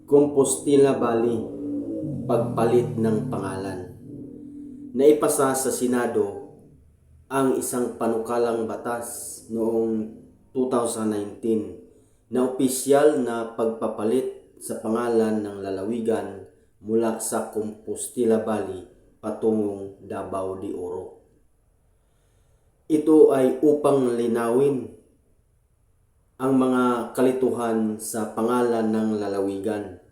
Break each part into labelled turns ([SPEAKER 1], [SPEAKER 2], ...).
[SPEAKER 1] Compostela Valley, pagpalit ng pangalan. Naipasa sa Senado ang isang panukalang batas noong 2019 na opisyal na pagpapalit sa pangalan ng lalawigan mula sa Compostela Valley patungong Davao de Oro. Ito ay upang linawin ang mga kalituhan sa pangalan ng lalawigan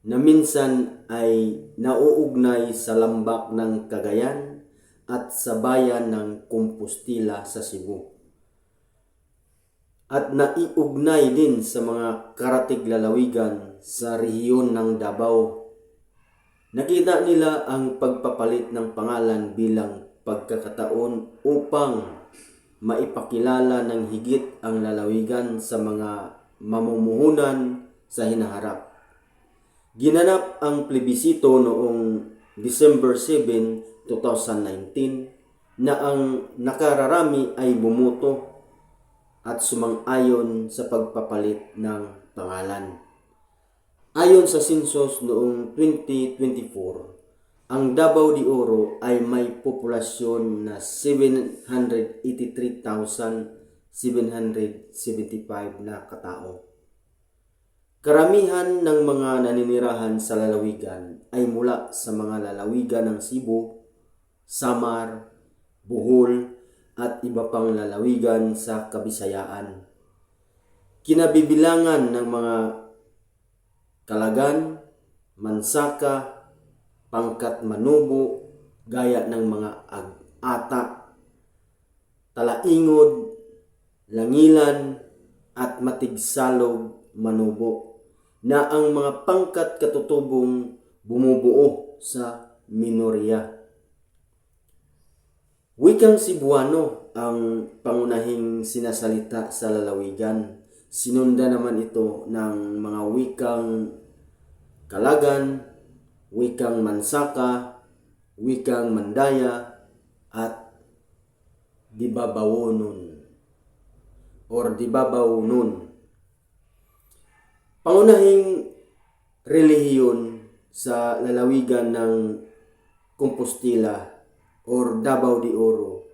[SPEAKER 1] na minsan ay nauugnay sa lambak ng Cagayan at sa bayan ng Compostela sa Cebu. At naiugnay din sa mga karatig lalawigan sa rehiyon ng Davao. Nakita nila ang pagpapalit ng pangalan bilang pagkakataon upang maipakilala ng higit ang lalawigan sa mga mamumuhunan sa hinaharap. Ginanap ang plebisito noong December 7, 2019 na ang nakararami ay bumoto at sumang-ayon sa pagpapalit ng pangalan. Ayon sa census noong 2024, ang Davao de Oro ay may populasyon na 783,775 na katao. Karamihan ng mga naninirahan sa lalawigan ay mula sa mga lalawigan ng Cebu, Samar, Bohol at iba pang lalawigan sa Kabisayaan. Kinabibilangan ng mga Kalagan, Mansaka, Pangkat Manubo, gaya ng mga Ata, Talaingod, Langilan at Matigsalog, Manubo, na ang mga pangkat katutubong bumubuo sa minorya. Wikang Cebuano ang pangunahing sinasalita sa lalawigan. Sinunda naman ito ng mga wikang Kalagan, wikang Mansaka, wikang Mandaya at Dibabawon. Pangunahing relihiyon sa lalawigan ng Compostela or Davao de Oro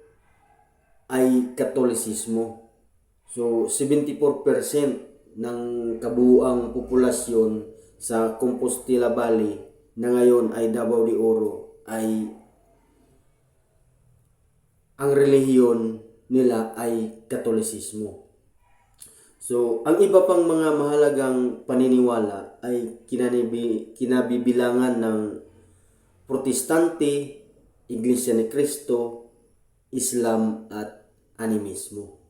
[SPEAKER 1] ay Katolisismo. So 74% ng kabuuang populasyon sa Compostela Valley na ngayon ay Davao de Oro ay ang relihiyon nila ay Katolisismo. So, ang iba pang mga mahalagang paniniwala ay kinabibilangan ng Protestante, Iglesia ni Cristo, Islam at Animismo.